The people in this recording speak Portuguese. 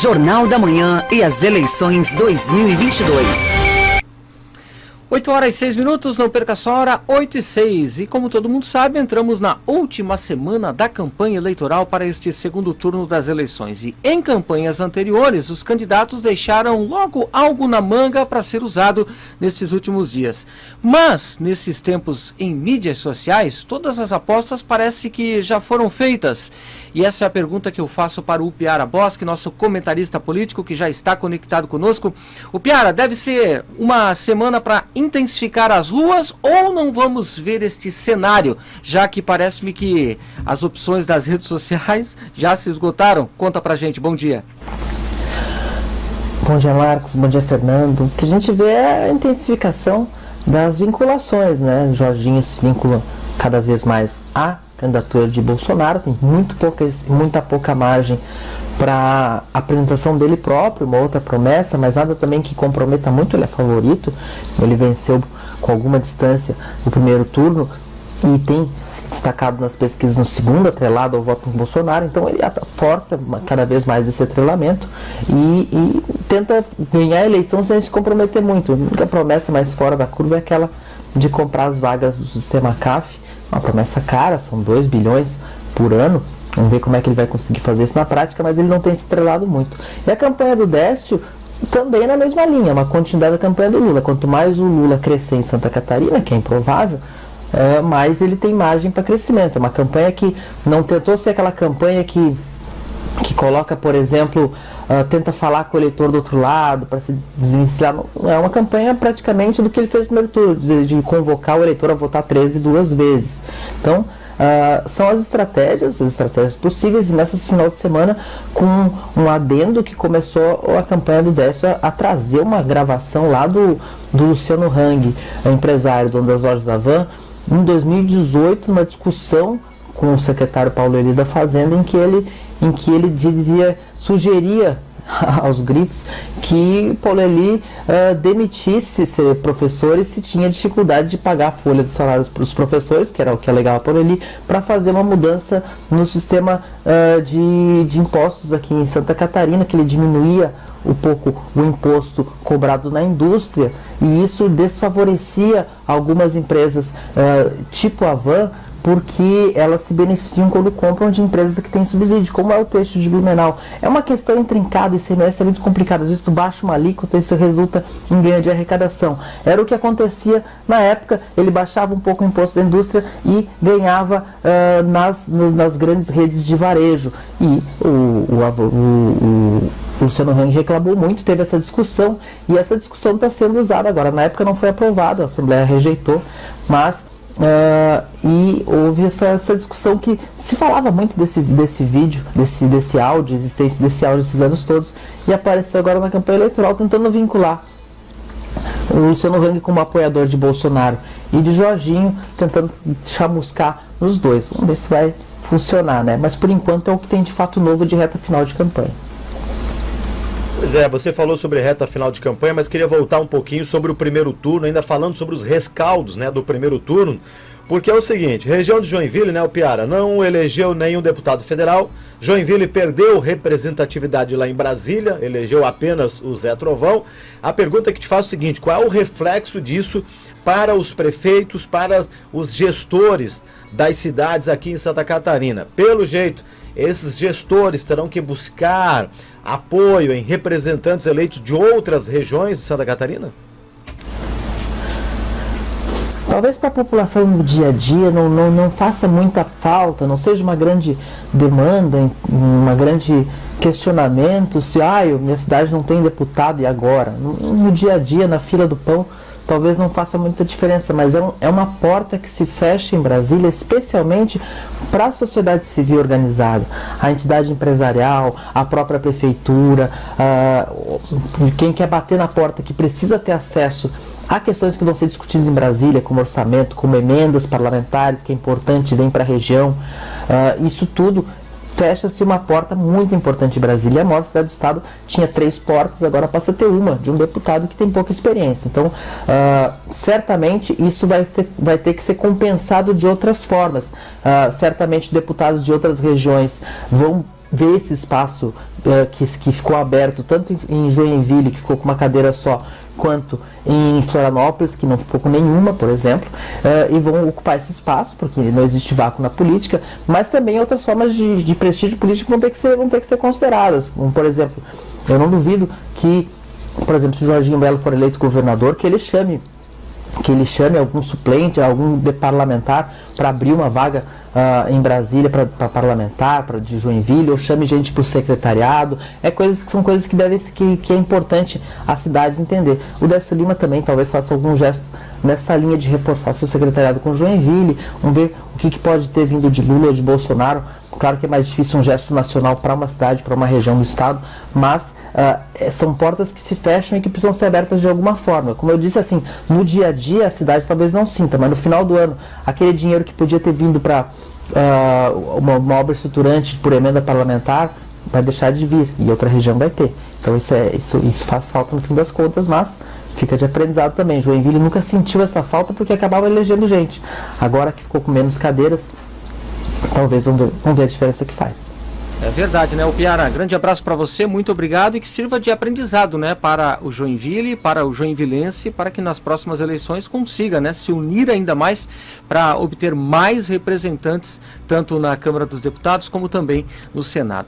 Jornal da Manhã e as eleições 2022. 8h06, não perca essa hora, 8h06. E como todo mundo sabe, entramos na última semana da campanha eleitoral para este segundo turno das eleições. E em campanhas anteriores, os candidatos deixaram logo algo na manga para ser usado nesses últimos dias. Mas, nesses tempos em mídias sociais, todas as apostas parece que já foram feitas. E essa é a pergunta que eu faço para o Piara Bosque, nosso comentarista político que já está conectado conosco. O Piara, deve ser uma semana para intensificar as ruas ou não vamos ver este cenário, já que parece-me que as opções das redes sociais já se esgotaram? Conta pra gente, bom dia. Bom dia, Marcos, bom dia, Fernando. O que a gente vê é a intensificação das vinculações, né? Jorginho se vincula cada vez mais à candidatura de Bolsonaro, tem muita pouca margem para apresentação dele próprio, uma outra promessa, mas nada também que comprometa muito. Ele é favorito, ele venceu com alguma distância o primeiro turno e tem se destacado nas pesquisas no segundo, atrelado ao voto do Bolsonaro. Então ele força cada vez mais esse atrelamento e tenta ganhar a eleição sem se comprometer muito. A única promessa mais fora da curva é aquela de comprar as vagas do sistema CAF, uma promessa cara, são 2 bilhões por ano. Vamos ver como é que ele vai conseguir fazer isso na prática, mas ele não tem se estrelado muito. E a campanha do Décio também na mesma linha, uma continuidade da campanha do Lula. Quanto mais o Lula crescer em Santa Catarina, que é improvável, mais ele tem margem para crescimento. É uma campanha que não tentou ser aquela campanha que coloca, por exemplo, tenta falar com o eleitor do outro lado para se desvencilhar. É uma campanha praticamente do que ele fez no primeiro turno, de convocar o eleitor a votar 13 duas vezes. Então, são as estratégias possíveis, e nessa final de semana, com um adendo que começou a campanha do Décio a trazer uma gravação lá do Luciano Hang, empresário, dono das lojas da Van, em 2018, numa discussão com o secretário Paulo Eli da Fazenda, em que ele sugeria aos gritos que Paulo Eli demitisse ser professores se tinha dificuldade de pagar a folha de salários para os professores, que era o que alegava Paulo Eli, para fazer uma mudança no sistema de impostos aqui em Santa Catarina, que ele diminuía um pouco o imposto cobrado na indústria, e isso desfavorecia algumas empresas tipo a Van, porque elas se beneficiam quando compram de empresas que têm subsídio, como é o texto de Blumenau. É uma questão intrincada, o ICMS é muito complicado. Às vezes tu baixa uma alíquota e isso resulta em ganho de arrecadação. Era o que acontecia na época, ele baixava um pouco o imposto da indústria e ganhava nas grandes redes de varejo. E o Luciano Hang reclamou muito, teve essa discussão, e essa discussão está sendo usada agora. Na época não foi aprovado, a Assembleia rejeitou, mas e houve essa discussão que se falava muito desse vídeo, desse áudio, existência desse áudio esses anos todos, e apareceu agora na campanha eleitoral tentando vincular o Luciano Hang como apoiador de Bolsonaro e de Jorginho, tentando chamuscar os dois. Vamos ver se vai funcionar, né? Mas por enquanto é o que tem de fato novo de reta final de campanha. Pois é, você falou sobre reta final de campanha, mas queria voltar um pouquinho sobre o primeiro turno, ainda falando sobre os rescaldos, né, do primeiro turno, porque é o seguinte: região de Joinville, né, o Piara, não elegeu nenhum deputado federal. Joinville perdeu representatividade lá em Brasília, elegeu apenas o Zé Trovão. A pergunta que te faço é o seguinte: qual é o reflexo disso para os prefeitos, para os gestores das cidades aqui em Santa Catarina? Pelo jeito, esses gestores terão que buscar apoio em representantes eleitos de outras regiões de Santa Catarina? Talvez para a população no dia a dia não faça muita falta, não seja uma grande demanda, uma grande questionamento se minha cidade não tem deputado e agora? No dia a dia, na fila do pão, talvez não faça muita diferença, mas é uma porta que se fecha em Brasília, especialmente para a sociedade civil organizada, a entidade empresarial, a própria prefeitura, quem quer bater na porta, que precisa ter acesso a questões que vão ser discutidas em Brasília, como orçamento, como emendas parlamentares, que é importante, vem para a região. Isso tudo fecha-se uma porta muito importante em Brasília. A maior cidade do estado tinha 3 portas, agora passa a ter uma, de um deputado que tem pouca experiência. Então, certamente, isso vai ter que ser compensado de outras formas. Certamente, deputados de outras regiões vão ver esse espaço que ficou aberto tanto em Joinville, que ficou com uma cadeira só, quanto em Florianópolis, que não ficou com nenhuma, por exemplo, e vão ocupar esse espaço, porque não existe vácuo na política, mas também outras formas de prestígio político vão ter que ser consideradas. Por exemplo, eu não duvido que, por exemplo, se o Jorginho Melo for eleito governador, que ele chame algum suplente, algum parlamentar para abrir uma vaga em Brasília para parlamentar, de Joinville, ou chame gente para o secretariado. São coisas que é importante a cidade entender. O Décio Lima também talvez faça algum gesto nessa linha de reforçar seu secretariado com Joinville. Vamos ver o que pode ter vindo de Lula ou de Bolsonaro. Claro que é mais difícil um gesto nacional para uma cidade, para uma região do estado, mas são portas que se fecham e que precisam ser abertas de alguma forma. Como eu disse, assim, no dia a dia a cidade talvez não sinta, mas no final do ano, aquele dinheiro que podia ter vindo para uma obra estruturante por emenda parlamentar vai deixar de vir e outra região vai ter. Então isso faz falta no fim das contas, mas fica de aprendizado também. Joinville nunca sentiu essa falta porque acabava elegendo gente. Agora que ficou com menos cadeiras, talvez vamos ver a diferença que faz. É verdade, né, Piara? Grande abraço para você, muito obrigado, e que sirva de aprendizado, né, para o Joinville, para o joinvilense, para que nas próximas eleições consiga, né, se unir ainda mais para obter mais representantes, tanto na Câmara dos Deputados como também no Senado.